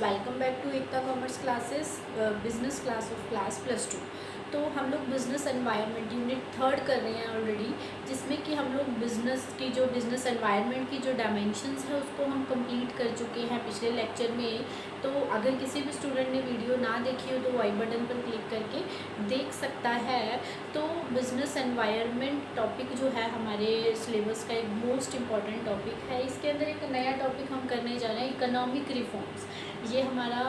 Welcome back to Ekta commerce classes business class of class +2। तो हम लोग बिज़नेस एनवायरनमेंट यूनिट 3 कर रहे हैं ऑलरेडी, जिसमें कि हम लोग बिज़नेस एनवायरनमेंट की जो डायमेंशंस है उसको हम कंप्लीट कर चुके हैं पिछले लेक्चर में। तो अगर किसी भी स्टूडेंट ने वीडियो ना देखी हो तो आई बटन पर क्लिक करके देख सकता है। तो बिज़नेस एनवायरनमेंट टॉपिक जो है हमारे सिलेबस का एक मोस्ट इम्पॉर्टेंट टॉपिक है। इसके अंदर एक नया टॉपिक हम करने जा रहे हैं, इकोनॉमिक रिफॉर्म्स। ये हमारा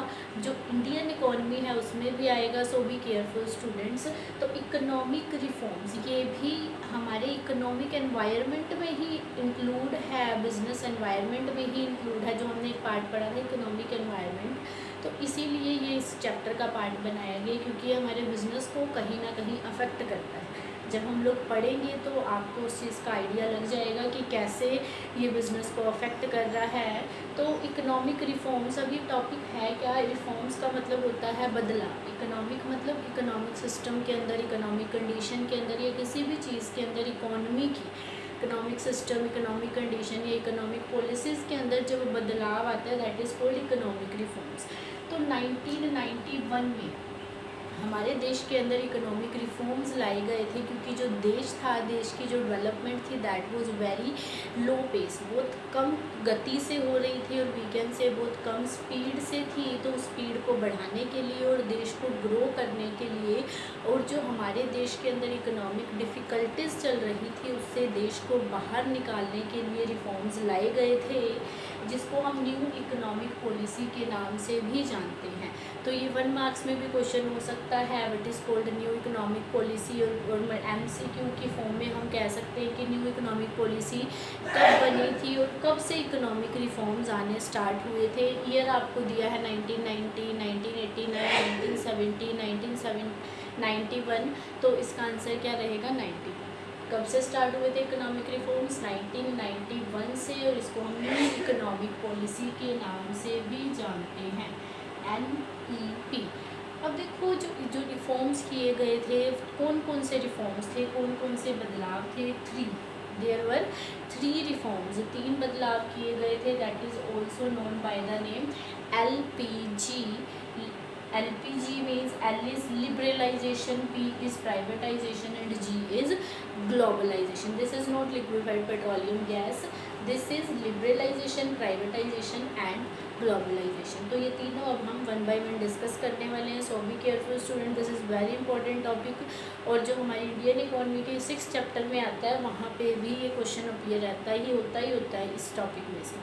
जो इंडियन इकोनॉमी है उसमें भी आएगा, सो बी केयरफुल स्टूडेंट्स। तो इकोनॉमिक रिफॉर्म्स ये भी हमारे इकोनॉमिक एनवायरनमेंट में ही इंक्लूड है, बिजनेस एनवायरनमेंट में ही इंक्लूड है, जो हमने एक पार्ट पढ़ा था इकोनॉमिक एनवायरनमेंट। तो इसीलिए ये इस चैप्टर का पार्ट बनाया गया, क्योंकि ये हमारे बिज़नेस को कहीं ना कहीं अफेक्ट करता है। जब हम लोग पढ़ेंगे तो आपको उस चीज़ का आइडिया लग जाएगा कि कैसे ये बिज़नेस को अफेक्ट कर रहा है। तो इकोनॉमिक रिफॉर्म्स अभी टॉपिक है क्या? रिफॉर्म्स का मतलब होता है बदलाव। इकोनॉमिक मतलब इकोनॉमिक सिस्टम के अंदर, इकोनॉमिक कंडीशन के अंदर, या किसी भी चीज़ के अंदर इकोनॉमी की इकोनॉमिक सिस्टम, इकोनॉमिक कंडीशन या इकोनॉमिक पॉलिसीज़ के अंदर जब बदलाव आता है, that is called economic reforms. तो 1991 में हमारे देश के अंदर इकोनॉमिक रिफॉर्म्स लाए गए थे, क्योंकि जो देश था, देश की जो डेवलपमेंट थी that was very low pace, बहुत कम गति से हो रही थी, और वीकेंड से बहुत कम स्पीड से थी। तो उस स्पीड को बढ़ाने के लिए और देश को ग्रो करने के लिए, और जो हमारे देश के अंदर इकोनॉमिक डिफ़िकल्टीज़ चल रही थी उससे देश को बाहर निकालने के लिए रिफॉर्म्स लाए गए थे, जिसको हम न्यू इकोनॉमिक पॉलिसी के नाम से भी जानते हैं। तो ये 1 मार्क्स में भी क्वेश्चन हो सकता है, what is called new economic policy, और MCQ की फॉर्म में हम कह सकते हैं कि न्यू इकोनॉमिक पॉलिसी कब बनी थी और कब से इकोनॉमिक रिफॉर्म्स आने स्टार्ट हुए थे। ईयर आपको दिया है 1990, 1989, 1970, 1991। तो इसका आंसर क्या रहेगा? 91। कब से स्टार्ट हुए थे इकोनॉमिक रिफॉर्म्स? 1991 से, और इसको हम न्यू इकोनॉमिक पॉलिसी के नाम से भी जानते हैं, NEP। अब देखो जो रिफॉर्म्स किए गए थे, कौन कौन से रिफॉर्म्स थे, कौन कौन से बदलाव थे? 3, देयर वर 3 रिफॉर्म्स, 3 बदलाव किए गए थे। That is also known by the name LPG। LPG means L is liberalization, P is privatization, and G is globalization. This is not liquefied petroleum gas. This is liberalization, privatization and globalization. तो ये तीनों अब हम 1 by 1 discuss करने वाले हैं। So be careful student, this is very important topic. और जो हमारी इंडियन इकोनॉमी के 6 चैप्टर में आता है, वहाँ पे भी ये क्वेश्चन अपीयर रहता ही होता है इस टॉपिक में से।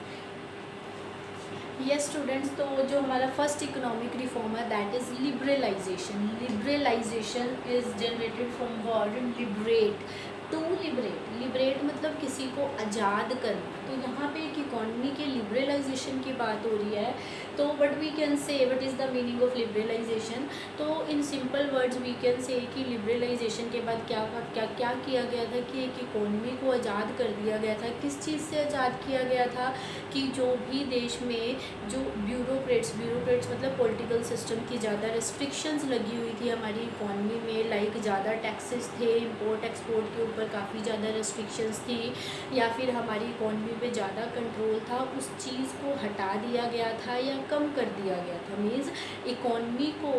यस स्टूडेंट्स, तो जो हमारा फर्स्ट इकोनॉमिक रिफॉर्म है that is liberalization. Liberalization is generated from word liberate, to liberate. Liberate मतलब किसी को आज़ाद करना। तो यहाँ पे एक इकोनॉमी के लिबरलाइजेशन की बात हो रही है। तो what we can say, what is the meaning of liberalization? तो in simple words we can say कि लिबरलाइजेशन के बाद क्या किया गया था कि एक इकोनॉमी को आज़ाद कर दिया गया था। किस चीज़ से आज़ाद किया गया था? कि जो भी देश में जो ब्यूरोक्रेट्स मतलब पॉलिटिकल सिस्टम की ज़्यादा रिस्ट्रिक्शंस लगी हुई थी हमारी इकोनॉमी में, लाइक ज़्यादा टैक्सेस थे, इंपोर्ट एक्सपोर्ट के ऊपर काफ़ी ज़्यादा रिस्ट्रिक्शंस थी, या फिर हमारी इकोनॉमी पे ज़्यादा कंट्रोल था, उस चीज़ को हटा दिया गया था या कम कर दिया गया था। मीन्स इकोनॉमी को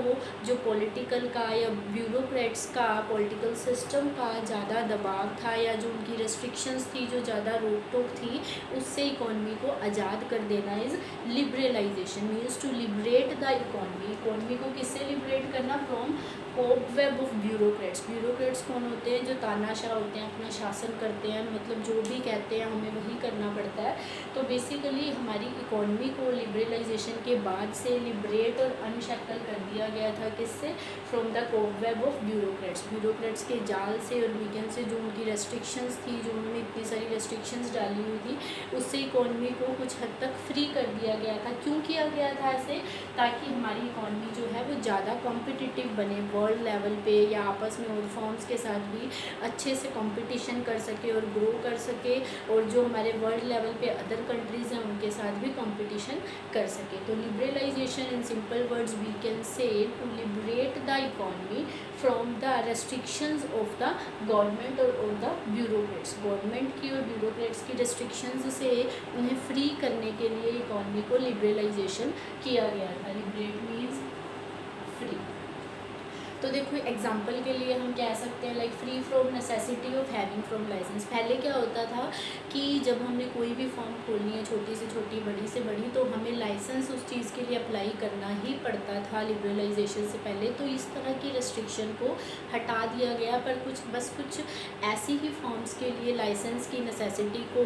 जो पॉलिटिकल का या ब्यूरोक्रेट्स का, पॉलिटिकल सिस्टम का ज़्यादा दबाव था, या जो उनकी रिस्ट्रिक्शंस थी, जो ज़्यादा रोक टोक थी, उससे इकोनॉमी को आज़ाद कर देना is liberalization. Means to liberate the economy. Economy को किससे लिबरेट करना? From cobweb of bureaucrats. Bureaucrats कौन होते हैं? जो तानाशाह होते हैं, अपना शासन करते हैं, मतलब जो भी कहते हैं हमें वही करना पड़ता है। तो बेसिकली हमारी इकोनॉमी को लिबरलाइजेशन के बाद से लिबरेट और अनशैकल कर दिया गया था। किससे? From the cobweb of bureaucrats. Bureaucrats के जाल से और वीकेंड से, जो उनकी रेस्ट्रिक्शंस थी, जो उन्होंने इतनी सारी रेस्ट्रिक्शंस डाली हुई थी, उससे इकोनॉमी को कुछ हद तक फ्री कर दिया गया था। क्यों किया गया था ऐसे? ताकि हमारी इकोनॉमी जो है वो ज़्यादा कॉम्पिटिटिव बने वर्ल्ड लेवल पे, या आपस में और फॉर्म्स के साथ भी अच्छे से कंपटीशन कर सके और ग्रो कर सके, और जो हमारे वर्ल्ड लेवल पे अदर कंट्रीज़ हैं उनके साथ भी कंपटीशन कर सके। तो liberalization in simple words we can say to liberate the economy from the restrictions of the government और द ब्यूरोक्रेट्स। गवर्नमेंट की और ब्यूरोक्रेट्स की रेस्ट्रिक्शंस से उन्हें फ्री करने के लिए इकोनॉमी को लिबरलाइजेशन किया गया था। Liberate means free. तो देखो एग्जांपल के लिए हम कह सकते हैं like free from necessity of having from licence. पहले क्या होता था कि जब हमने कोई भी फॉर्म खोलनी है, छोटी से छोटी बड़ी से बड़ी, तो हमें लाइसेंस उस चीज़ के लिए अप्लाई करना ही पड़ता था लिबरलाइजेशन से पहले। तो इस तरह की रेस्ट्रिक्शन को हटा दिया गया, पर कुछ ऐसी ही फॉर्म्स के लिए लाइसेंस की नेसेसिटी को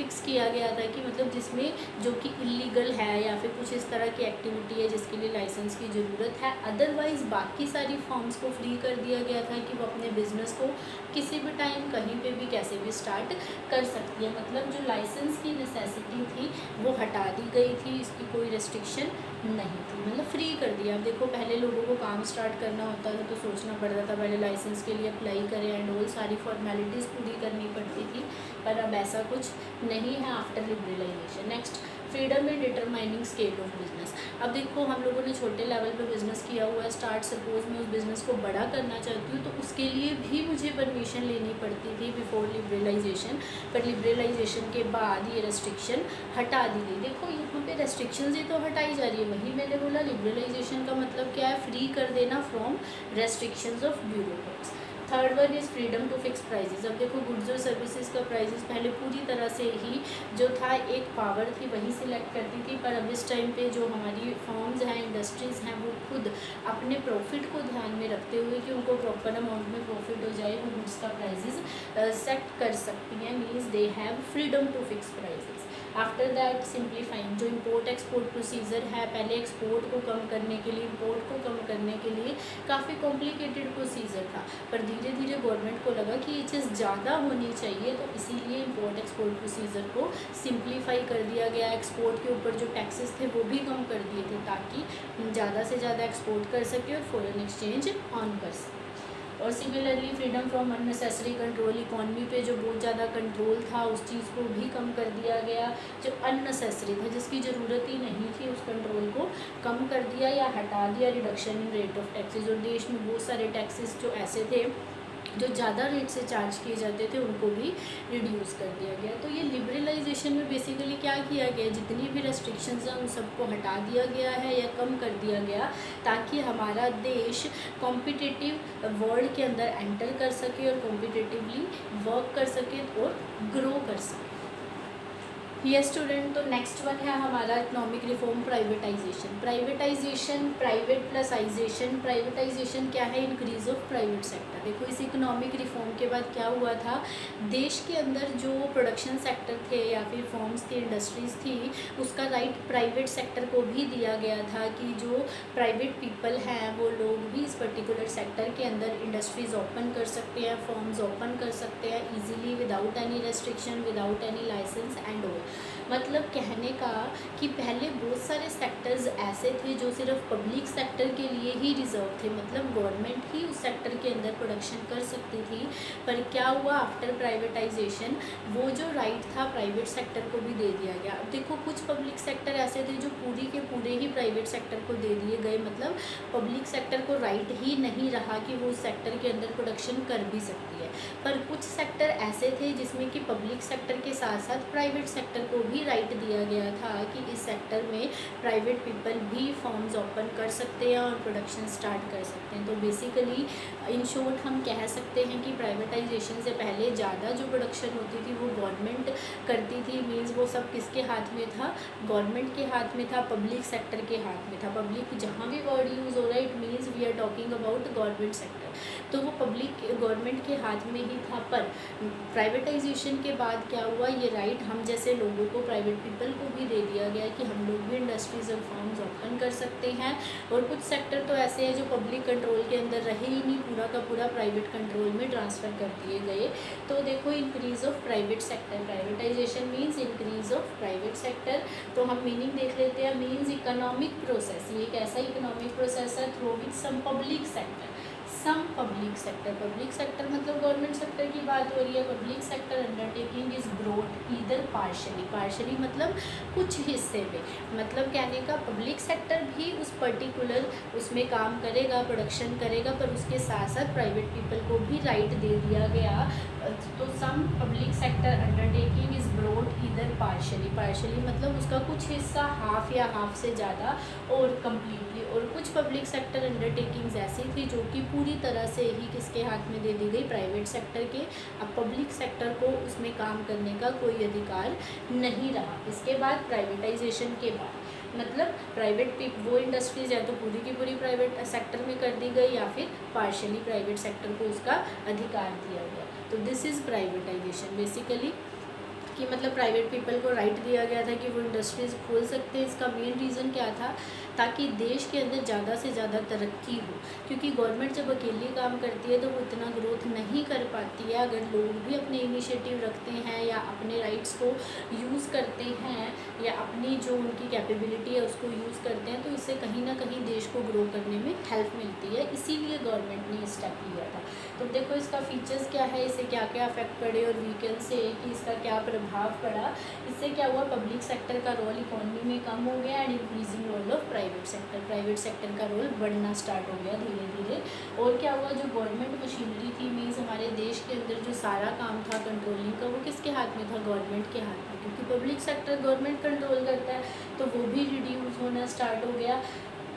फिक्स किया गया था कि मतलब जिसमें जो कि इलीगल है या फिर कुछ इस तरह की एक्टिविटी है जिसके लिए लाइसेंस की ज़रूरत है। अदरवाइज़ बाकी सारी फॉर्म्स को फ्री कर दिया गया था कि वो अपने बिजनेस को किसी भी टाइम कहीं पे भी कैसे भी स्टार्ट कर सकती है। मतलब जो लाइसेंस की नेसेसिटी थी वो हटा दी गई थी, इसकी कोई रेस्ट्रिक्शन नहीं थी, मतलब फ्री कर दिया। अब देखो पहले लोगों को काम स्टार्ट करना होता था तो सोचना पड़ता था, पहले लाइसेंस के लिए अप्लाई करें एंड ऑल सारी फॉर्मेलिटीज़ पूरी करनी पड़ती थी, पर अब ऐसा कुछ नहीं है after liberalization. Next, freedom in determining scale of business. अब देखो हम लोगों ने छोटे लेवल पे बिज़नेस किया हुआ है स्टार्ट, सपोज मैं उस बिज़नेस को बड़ा करना चाहती हूँ तो उसके लिए भी मुझे परमिशन लेनी पड़ती थी बिफोर लिबरलाइजेशन, पर लिबरलाइजेशन के बाद ये रेस्ट्रिक्शन हटा दी गई। देखो यहाँ पे रेस्ट्रिक्शंस ही तो हटाई जा रही है, वही मैंने बोला लिबरलाइजेशन का मतलब क्या है, फ्री कर देना from restrictions of bureaucrats. Third one is freedom to fix prices. अब देखो गुड्स और सर्विसेज का प्राइजेस पहले पूरी तरह से ही जो था एक पावर थी वही सिलेक्ट करती थी, पर अब इस टाइम पे जो हमारी फर्म्स हैं, इंडस्ट्रीज़ हैं, वो खुद अपने प्रॉफिट को ध्यान में रखते हुए कि उनको प्रॉपर अमाउंट में प्रॉफिट हो जाए, वो गुड्स का प्राइजेस सेट कर सकती हैं। Means they have freedom to fix prices. After that simplifying, जो इम्पोर्ट एक्सपोर्ट प्रोसीजर है, पहले एक्सपोर्ट को कम करने के लिए, इम्पोर्ट को कम करने के लिए काफ़ी कॉम्प्लिकेटेड प्रोसीजर था, पर धीरे धीरे गवर्नमेंट को लगा कि ये चीज़ ज़्यादा होनी चाहिए, तो इसीलिए इम्पोर्ट एक्सपोर्ट प्रोसीजर को सिंप्लीफाई कर दिया गया। एक्सपोर्ट के ऊपर जो टैक्सेस थे वो भी कम कर दिए थे ताकि ज़्यादा से ज़्यादा एक्सपोर्ट कर सके और फॉरेन एक्सचेंज ऑन कर सके। और similarly freedom from unnecessary control, economy पे जो बहुत ज़्यादा कंट्रोल था उस चीज़ को भी कम कर दिया गया। जो अननेसेसरी था, जिसकी ज़रूरत ही नहीं थी, उस कंट्रोल को कम कर दिया या हटा दिया। Reduction in rate of taxes, और देश में बहुत सारे टैक्सेस जो ऐसे थे जो ज़्यादा रेट से चार्ज किए जाते थे उनको भी रिड्यूस कर दिया गया। तो ये लिबरलाइजेशन में बेसिकली क्या किया गया, जितनी भी रेस्ट्रिक्शंस हैं उन सबको हटा दिया गया है या कम कर दिया गया, ताकि हमारा देश कॉम्पिटिटिव वर्ल्ड के अंदर एंटर कर सके और कॉम्पिटिटिवली वर्क कर सके और ग्रो कर सके। ये स्टूडेंट, तो नेक्स्ट वन है हमारा economic reform, privatization. Privatization, private प्लसाइजेशन। प्राइवेटाइजेशन क्या है, इंक्रीज ऑफ प्राइवेट सेक्टर। देखो इस इकोनॉमिक रिफॉर्म के बाद क्या हुआ था, देश के अंदर जो प्रोडक्शन सेक्टर थे या फिर फॉर्म्स थी, इंडस्ट्रीज़ थी, उसका राइट प्राइवेट सेक्टर को भी दिया गया था कि जो प्राइवेट पीपल हैं वो लोग भी इस पर्टिकुलर सेक्टर के अंदर इंडस्ट्रीज़ ओपन कर सकते हैं, फॉर्म्स ओपन कर सकते हैं easily without any restriction, without any licence and all. मतलब कहने का कि पहले बहुत सारे सेक्टर्स ऐसे थे जो सिर्फ पब्लिक सेक्टर के लिए ही रिजर्व थे, मतलब गवर्नमेंट ही उस सेक्टर के अंदर प्रोडक्शन कर सकती थी। पर क्या हुआ, आफ्टर प्राइवेटाइजेशन वो जो राइट था प्राइवेट सेक्टर को भी दे दिया गया। अब देखो कुछ पब्लिक सेक्टर ऐसे थे जो पूरी के पूरे ही प्राइवेट सेक्टर को दे दिए गए, मतलब पब्लिक सेक्टर को राइट ही नहीं रहा कि वो उस सेक्टर के अंदर प्रोडक्शन कर भी सकती है। पर कुछ सेक्टर ऐसे थे जिसमें कि पब्लिक सेक्टर के साथ साथ प्राइवेट सेक्टर को भी राइट दिया गया था कि इस सेक्टर में प्राइवेट पीपल भी फॉर्म्स ओपन कर सकते हैं और प्रोडक्शन स्टार्ट कर सकते हैं। तो बेसिकली इन शॉर्ट हम कह सकते हैं कि प्राइवेटाइजेशन से पहले ज़्यादा जो प्रोडक्शन होती थी वो गवर्नमेंट करती थी। मीन्स वो सब किसके हाथ में था, गवर्नमेंट के हाथ में था, पब्लिक सेक्टर के हाथ में था। पब्लिक जहाँ भी वर्ड यूज़ हो रहा है it means we are talking about government sector, तो वो पब्लिक गवर्नमेंट के हाथ में ही था। पर प्राइवेटाइजेशन के बाद क्या हुआ, ये राइट हम जैसे लोगों को, प्राइवेट पीपल को भी दे दिया गया कि हम लोग भी इंडस्ट्रीज और फॉर्म्स ओपन कर सकते हैं। और कुछ सेक्टर तो ऐसे हैं जो पब्लिक कंट्रोल के अंदर रहे ही नहीं, पूरा का पूरा प्राइवेट कंट्रोल में ट्रांसफ़र कर दिए गए। तो देखो increase of private sector, privatisation means increase of private sector. तो हम मीनिंग देख लेते हैं, मीन्स इकोनॉमिक प्रोसेस, ये एक ऐसा इकोनॉमिक प्रोसेस है through which some public sector, some public sector मतलब गवर्नमेंट सेक्टर की बात हो रही है। Public sector undertaking is brought either partially मतलब कुछ हिस्से में, मतलब कहने का पब्लिक सेक्टर भी उस पर्टिकुलर उसमें काम करेगा, प्रोडक्शन करेगा, पर उसके साथ साथ प्राइवेट पीपल को भी राइट दे दिया गया। तो some public sector undertaking is brought either partially मतलब उसका कुछ हिस्सा हाफ या हाफ से ज़्यादा और कम्प्लीटली, और कुछ पब्लिक सेक्टर अंडरटेकिंग्स ऐसी थी जो कि पूरी तरह से ही किसके हाथ में दे दी गई, प्राइवेट सेक्टर के। अब पब्लिक सेक्टर को उसमें काम करने का कोई अधिकार नहीं रहा। इसके बाद प्राइवेटाइजेशन के बाद मतलब वो इंडस्ट्रीज या तो पूरी की पूरी प्राइवेट सेक्टर में कर दी गई या फिर पार्शियली प्राइवेट सेक्टर को उसका अधिकार दिया गया। तो दिस इज़ प्राइवेटाइजेशन बेसिकली, कि मतलब प्राइवेट पीपल को राइट दिया गया था कि वो इंडस्ट्रीज़ खोल सकते हैं। इसका मेन रीज़न क्या था, ताकि देश के अंदर ज़्यादा से ज़्यादा तरक्की हो, क्योंकि गवर्नमेंट जब अकेली काम करती है तो वो इतना ग्रोथ नहीं कर पाती है। अगर लोग भी अपने इनिशिएटिव रखते हैं या अपने राइट्स को यूज़ करते हैं या अपनी जो उनकी कैपेबिलिटी है उसको यूज़ करते हैं, तो इससे कहीं ना कहीं देश को ग्रो करने में हेल्प मिलती है। इसीलिए गवर्नमेंट ने स्टेप लिया था। तो देखो इसका फीचर्स क्या है, इससे क्या क्या इफेक्ट पड़े और वीकेंड से कि इसका क्या प्रभाव पड़ा। इससे क्या हुआ, पब्लिक सेक्टर का रोल इकोनॉमी में कम हो गया and increasing role of private sector का रोल बढ़ना स्टार्ट हो गया धीरे धीरे। और क्या हुआ, जो गवर्नमेंट मशीनरी थी, मीन्स हमारे देश के अंदर जो सारा काम था कंट्रोलिंग का, वो किसके हाथ में था, गवर्नमेंट के हाथ में, क्योंकि पब्लिक सेक्टर गवर्नमेंट कंट्रोल करता है, तो वो भी रिड्यूस होना स्टार्ट हो गया।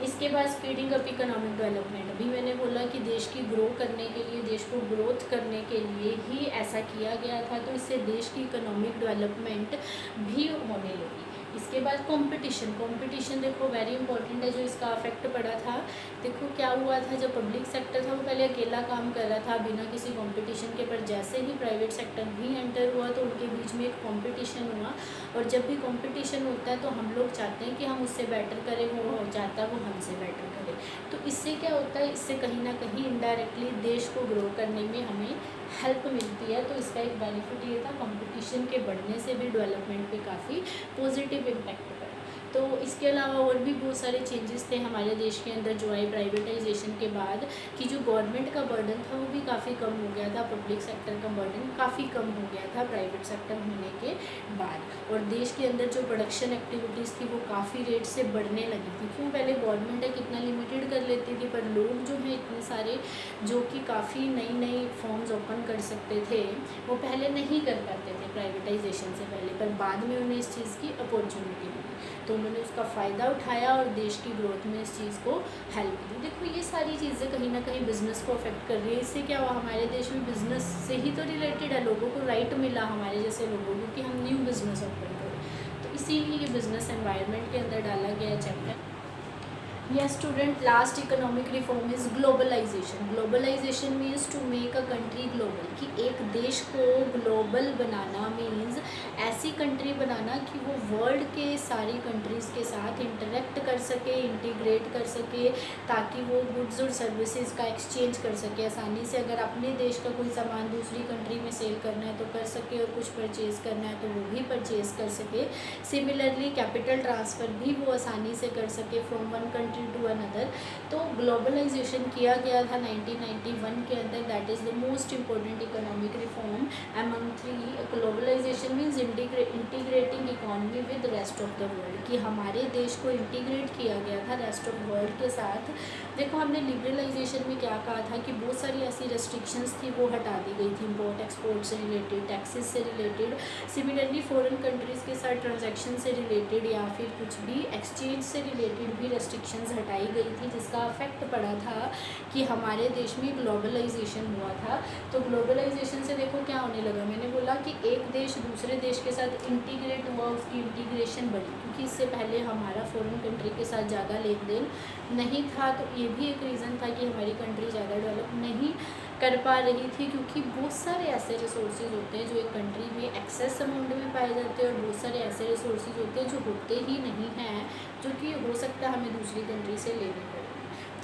इसके बाद स्पीडिंग अप इकोनॉमिक डेवलपमेंट, अभी मैंने बोला कि देश की ग्रो करने के लिए, देश को ग्रोथ करने के लिए ही ऐसा किया गया था, तो इससे देश की इकोनॉमिक डेवलपमेंट भी होने लगी। इसके बाद कंपटीशन देखो वेरी इंपॉर्टेंट है, जो इसका अफेक्ट पड़ा था। देखो क्या हुआ था, जब पब्लिक सेक्टर था वो पहले अकेला काम कर रहा था बिना किसी कंपटीशन के, पर जैसे ही प्राइवेट सेक्टर भी एंटर हुआ तो उनके बीच में एक कंपटीशन हुआ। और जब भी कंपटीशन होता है तो हम लोग चाहते हैं कि हम उससे बेटर करें, वो चाहता है वो हमसे बेटर करे। तो इससे क्या होता है, इससे कहीं ना कहीं इनडायरेक्टली देश को ग्रो करने में हमें हेल्प मिलती है। तो इसका एक बेनिफिट ये था, कंपटीशन के बढ़ने से भी डेवलपमेंट पे काफ़ी पॉजिटिव इम्पैक्ट पड़ा। तो इसके अलावा और भी बहुत सारे चेंजेस थे हमारे देश के अंदर जो आए प्राइवेटाइजेशन के बाद, कि जो गवर्नमेंट का बर्डन था वो भी काफ़ी कम हो गया था, पब्लिक सेक्टर का बर्डन काफ़ी कम हो गया था प्राइवेट सेक्टर होने के बाद। और देश के अंदर जो प्रोडक्शन एक्टिविटीज़ थी वो काफ़ी रेट से बढ़ने लगी थी। क्यों, पहले गवर्नमेंट है कितना लिमिटेड कर लेती थी, पर लोग जो हैं इतने सारे जो कि काफ़ी नई नई फॉर्म्स ओपन कर सकते थे, वो पहले नहीं कर पाते थे प्राइवेटाइजेशन से पहले, पर बाद में उन्हें इस चीज़ की अपॉर्चुनिटी मिली, तो उन्होंने उसका फ़ायदा उठाया और देश की ग्रोथ में इस चीज़ को हेल्प की। देखो ये सारी चीज़ें कहीं ना कहीं बिज़नेस को अफेक्ट कर रही है। इससे क्या हुआ, हमारे देश में बिज़नेस से ही तो रिलेटेड है, लोगों को राइट मिला हमारे जैसे लोगों को कि हम न्यू बिज़नेस ओपन करें, तो इसीलिए ये बिज़नेस एनवायरनमेंट के अंदर डाला गया chapter. Yes student, last economic reform is globalization. Globalization means to make a country global, कि एक देश को ग्लोबल बनाना मीन्स ऐसी कंट्री बनाना कि वो वर्ल्ड के सारी कंट्रीज़ के साथ इंटरेक्ट कर सके, इंटीग्रेट कर सके, ताकि वो गुड्स और सर्विसेज का एक्सचेंज कर सके आसानी से। अगर अपने देश का कोई सामान दूसरी कंट्री में सेल करना है तो कर सके, और कुछ परचेज़ करना है तो वो भी परचेज़ कर सके। सिमिलरली कैपिटल ट्रांसफ़र भी वो आसानी से कर सके from one country to another. तो ग्लोबलाइजेशन किया गया था 1991 के अंदर, that is the most important economic reform among three. Globalization means integrating economy with rest of the world, कि हमारे देश को इंटीग्रेट किया गया था रेस्ट ऑफ वर्ल्ड के साथ। देखो हमने लिबरलाइजेशन में क्या कहा था कि बहुत सारी ऐसी रेस्ट्रिक्शंस थी वो हटा दी गई थी, इम्पोर्ट एक्सपोर्ट से रिलेटेड, टैक्सेस से रिलेटेड, सिमिलरली फॉरेन कंट्रीज़ के साथ ट्रांजैक्शन से रिलेटेड या फिर कुछ भी एक्सचेंज से रिलेटेड भी रेस्ट्रिक्शंस हटाई गई थी, जिसका अफेक्ट पड़ा था कि हमारे देश में ग्लोबलाइजेशन हुआ था। तो ग्लोबलाइजेशन से देखो क्या होने लगा, मैंने बोला कि एक देश दूसरे देश के साथ इंटीग्रेट हुआ, उसकी इंटीग्रेशन बढ़ी, क्योंकि इससे पहले हमारा फॉरेन कंट्री के साथ ज़्यादा लेन देन नहीं था। तो ये भी एक रीज़न था कि हमारी कंट्री ज़्यादा डेवलप नहीं कर पा रही थी, क्योंकि बहुत सारे ऐसे रिसोर्सेज होते हैं जो एक कंट्री में एक्सेस अमाउंट में पाए जाते हैं, और बहुत सारे ऐसे रिसोर्सेज होते हैं जो होते ही नहीं हैं, जो कि हो सकता है हमें दूसरी कंट्री से लेने पड़े।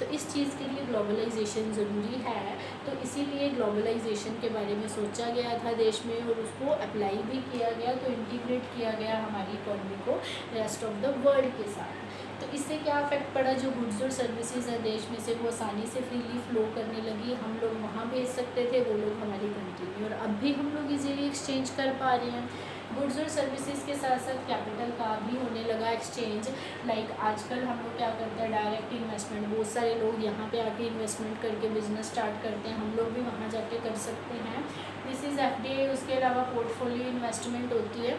तो इस चीज़ के लिए ग्लोबलाइजेशन ज़रूरी है, तो इसीलिए ग्लोबलाइजेशन के बारे में सोचा गया था देश में, और उसको अप्लाई भी किया गया। तो इंटीग्रेट किया गया हमारी इकोनॉमी को रेस्ट ऑफ द वर्ल्ड के साथ। तो इससे क्या इफेक्ट पड़ा, जो गुड्स और सर्विसेज है देश में से वो आसानी से फ्रीली फ्लो करने लगी, हम लोग वहाँ भेज सकते थे, वो लोग हमारी कंट्री में, और अब भी हम लोग इजीली एक्सचेंज कर पा रहे हैं। गुड्स और सर्विसेज के साथ साथ कैपिटल का भी होने लगा एक्सचेंज। लाइक आजकल हम लोग क्या करते हैं, डायरेक्ट इन्वेस्टमेंट, बहुत सारे लोग यहाँ पे आके इन्वेस्टमेंट करके बिजनेस स्टार्ट करते हैं, हम लोग भी वहाँ जाके कर सकते हैं। This is FDI. उसके अलावा पोर्टफोलियो इन्वेस्टमेंट होती है,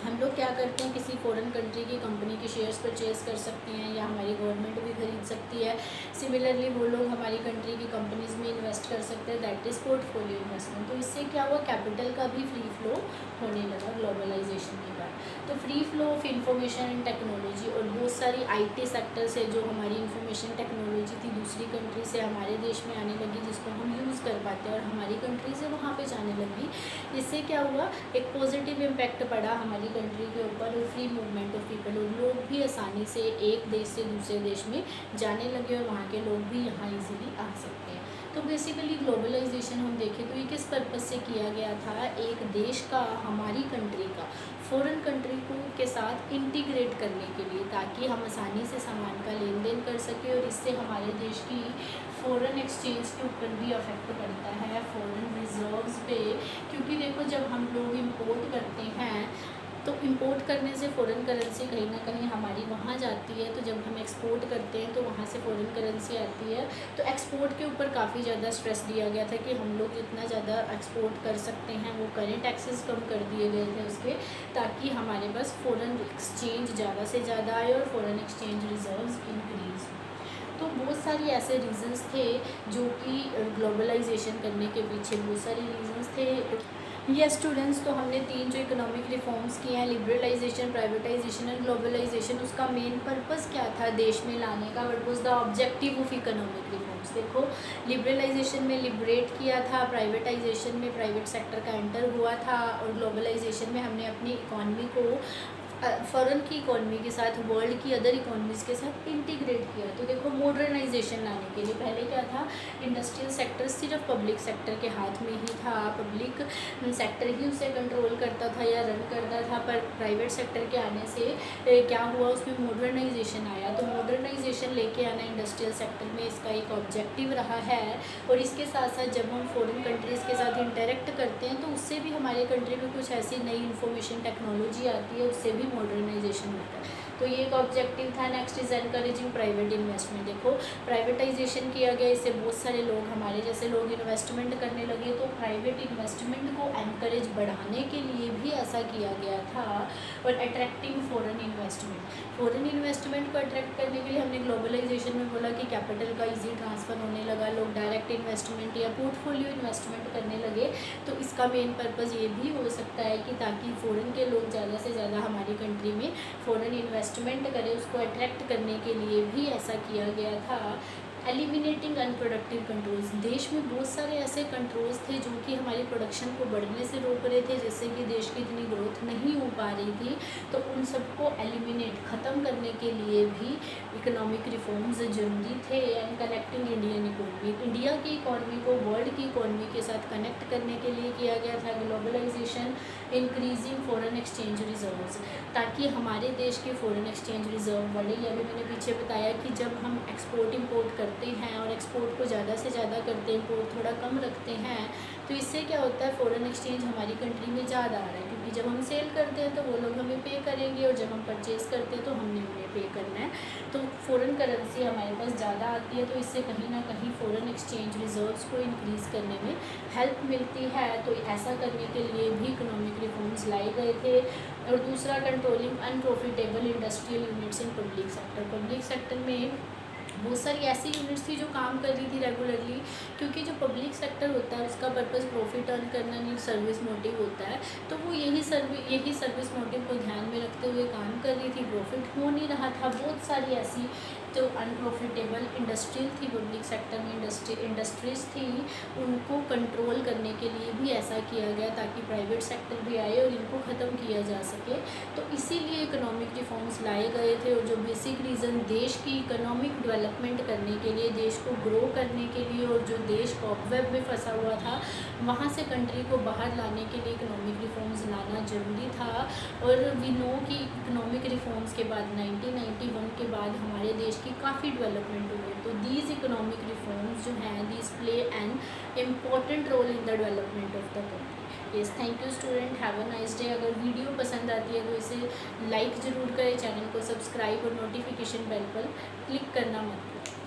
हम लोग क्या करते हैं, किसी फॉरेन कंट्री की कंपनी के शेयर्स परचेज कर सकते हैं या हमारी गवर्नमेंट भी खरीद सकती है। सिमिलरली वो लोग हमारी कंट्री की कंपनीज़ में इन्वेस्ट कर सकते हैं, दैट इज़ पोर्टफोलियो इन्वेस्टमेंट। तो इससे क्या हुआ, कैपिटल का भी फ्री फ्लो होने लगा ग्लोबलाइजेशन के बाद। तो free flow of information and technology, और बहुत सारी IT सेक्टर्स है जो हमारी इंफॉर्मेशन टेक्नोलॉजी थी दूसरी कंट्री से हमारे देश में आने लगी, जिसको हम यूज़ कर पाते हैं और हमारी कंट्री से वहाँ पे जाने लगी। इससे क्या हुआ, एक पॉजिटिव इम्पैक्ट पड़ा हमारी कंट्री के ऊपर, और फ्री मूवमेंट ऑफ पीपल, और लोग भी आसानी से एक देश से दूसरे देश में जाने लगे और वहाँ के लोग भी यहाँ इजीली आ सकते हैं। तो बेसिकली ग्लोबलाइजेशन हम देखें तो ये किस पर्पज़ से किया गया था, एक देश का, हमारी कंट्री का फॉरेन कंट्री को के साथ इंटीग्रेट करने के लिए, ताकि हम आसानी से सामान का लेन देन कर सकें, और इससे हमारे देश की फ़ॉरेन एक्सचेंज के ऊपर भी अफेक्ट पड़ता है, फ़ॉरेन रिजर्व्स पे। क्योंकि देखो जब हम लोग इंपोर्ट करते हैं तो इंपोर्ट करने से फ़ॉरेन करेंसी कहीं ना कहीं हमारी वहाँ जाती है, तो जब हम एक्सपोर्ट करते हैं तो वहाँ से फ़ॉरेन करेंसी आती है। तो एक्सपोर्ट के ऊपर काफ़ी ज़्यादा स्ट्रेस दिया गया था कि हम लोग जितना ज़्यादा एक्सपोर्ट कर सकते हैं वो करें, टैक्सेस कम कर दिए गए थे उसके, ताकि हमारे पास फ़ॉरेन एक्सचेंज ज़्यादा से ज़्यादा आए और फ़ॉरेन एक्सचेंज रिजर्व्स इंक्रीज़। तो बहुत सारी ऐसे रीज़न्स थे जो कि ग्लोबलाइजेशन करने के पीछे बहुत सारे रीज़न्स थे। ये स्टूडेंट्स, तो हमने 3 जो इकोनॉमिक रिफॉर्म्स किए हैं, लिबरलाइजेशन, प्राइवेटाइजेशन एंड ग्लोबलाइजेशन, उसका मेन पर्पस क्या था देश में लाने का, what was the objective of economic reforms. देखो लिबरलाइजेशन में लिबरेट किया था, प्राइवेटाइजेशन में प्राइवेट सेक्टर का एंटर हुआ था, और ग्लोबलाइजेशन में हमने अपनी इकॉनमी को फ़ॉरेन की इकॉनमी के साथ, वर्ल्ड की अदर इकॉनमीज़ के साथ इंटीग्रेट किया। तो देखो मॉडर्नाइजेशन लाने के लिए पहले क्या था, इंडस्ट्रियल सेक्टर सिर्फ पब्लिक सेक्टर के हाथ में ही था, पब्लिक सेक्टर ही उसे कंट्रोल करता था या रन करता था, पर प्राइवेट सेक्टर के आने से क्या हुआ, उसमें मॉडर्नाइजेशन आया। तो मॉडर्नाइजेशन लेके आना इंडस्ट्रियल सेक्टर में इसका एक ऑब्जेक्टिव रहा है, और इसके साथ साथ जब हम फॉरेन कंट्रीज़ के साथ इंटरेक्ट करते हैं तो उससे भी हमारे कंट्री में कुछ ऐसी नई इंफॉर्मेशन टेक्नोलॉजी आती है, उससे भी मॉडर्नाइजेशन होता है। तो ये एक ऑब्जेक्टिव था। Next is encouraging private investment. देखो प्राइवेटाइजेशन किया गया, इससे बहुत सारे लोग, हमारे जैसे लोग इन्वेस्टमेंट करने लगे, तो प्राइवेट इन्वेस्टमेंट को एनकरेज बढ़ाने के लिए भी ऐसा किया गया था। और attracting foreign investment, foreign investment को अट्रैक्ट करने के लिए हमने ग्लोबलाइजेशन में बोला कि कैपिटल का ईजी ट्रांसफ़र होने लगा, लोग डायरेक्ट इन्वेस्टमेंट या पोर्टफोलियो इन्वेस्टमेंट करने लगे। तो इसका मेन पर्पज़ ये भी हो सकता है कि ताकि फ़ॉरेन के लोग ज़्यादा से ज़्यादा हमारी कंट्री में फ़ॉरेन इन्वेस्टमेंट करें, उसको अट्रैक्ट करने के लिए भी ऐसा किया गया था। एलिमिनेटिंग अनप्रोडक्टिव कंट्रोल्स, देश में बहुत सारे ऐसे कंट्रोल्स थे जो कि हमारी प्रोडक्शन को बढ़ने से रोक रहे थे, जिससे कि देश की इतनी ग्रोथ नहीं हो पा रही थी। तो उन सबको एलिमिनेट, ख़त्म करने के लिए भी इकोनॉमिक रिफॉर्म्स जरूरी थे। And connecting Indian economy, India की इकोनॉमी को वर्ल्ड की इकोनॉमी के साथ कनेक्ट करने के लिए किया गया था globalization. Increasing foreign exchange reserves, ताकि हमारे देश के फॉरेन एक्सचेंज रिजर्व बढ़े। ये भी मैंने पीछे बताया कि जब हम एक्सपोर्ट इंपोर्ट करते हैं और एक्सपोर्ट को ज़्यादा से ज़्यादा करते हैं, इंपोर्ट थोड़ा कम रखते हैं, तो इससे क्या होता है, फॉरेन एक्सचेंज हमारी कंट्री में ज़्यादा आ रहा है, क्योंकि जब हम सेल करते हैं तो वो लोग हमें पे करेंगे, और जब हम परचेज़ करते हैं तो हमने उन्हें पे करना है। तो फॉरेन करेंसी हमारे पास ज़्यादा आती है, तो इससे कहीं ना कहीं फ़ॉरेन एक्सचेंज रिजर्व्स को इंक्रीज़ करने में हेल्प मिलती है। तो ऐसा करने के लिए भी इकोनॉमिक रिफॉर्म्स लाए गए थे। और दूसरा, controlling unprofitable industrial units in public sector, public sector में बहुत सारी ऐसी यूनिट्स थी जो काम कर रही थी रेगुलरली, क्योंकि जो पब्लिक सेक्टर होता है उसका पर्पस प्रॉफिट अर्न करना नहीं, सर्विस मोटिव होता है। तो वो यही सर्विस मोटिव को ध्यान में रखते हुए काम कर रही थी, प्रॉफिट हो नहीं रहा था। बहुत सारी ऐसी जो अनप्रॉफिटेबल इंडस्ट्रियल थी पब्लिक सेक्टर में, इंडस्ट्रीज़ थी, उनको कंट्रोल करने के लिए भी ऐसा किया गया ताकि प्राइवेट सेक्टर भी आए और इनको ख़त्म किया जा सके। तो इसीलिए इकोनॉमिक रिफॉर्म्स लाए गए थे। और जो बेसिक रीज़न, देश की इकोनॉमिक डेवलपमेंट करने के लिए, देश को ग्रो करने के लिए, और जो देश कॉपवेब में फंसा हुआ था, वहाँ से कंट्री को बाहर लाने के लिए इकोनॉमिक रिफॉर्म्स लाना ज़रूरी था। और वी नो कि इकोनॉमिक रिफॉर्म्स के बाद 1991 के बाद हमारे देश की काफ़ी डेवलपमेंट हुई है। तो दीज इकोनॉमिक रिफॉर्म्स जो हैं these play an important role in the development of the country. Yes, thank you student, have a nice day. अगर वीडियो पसंद आती है तो इसे लाइक ज़रूर करें, चैनल को सब्सक्राइब और नोटिफिकेशन बेल पर क्लिक करना मत भूलें।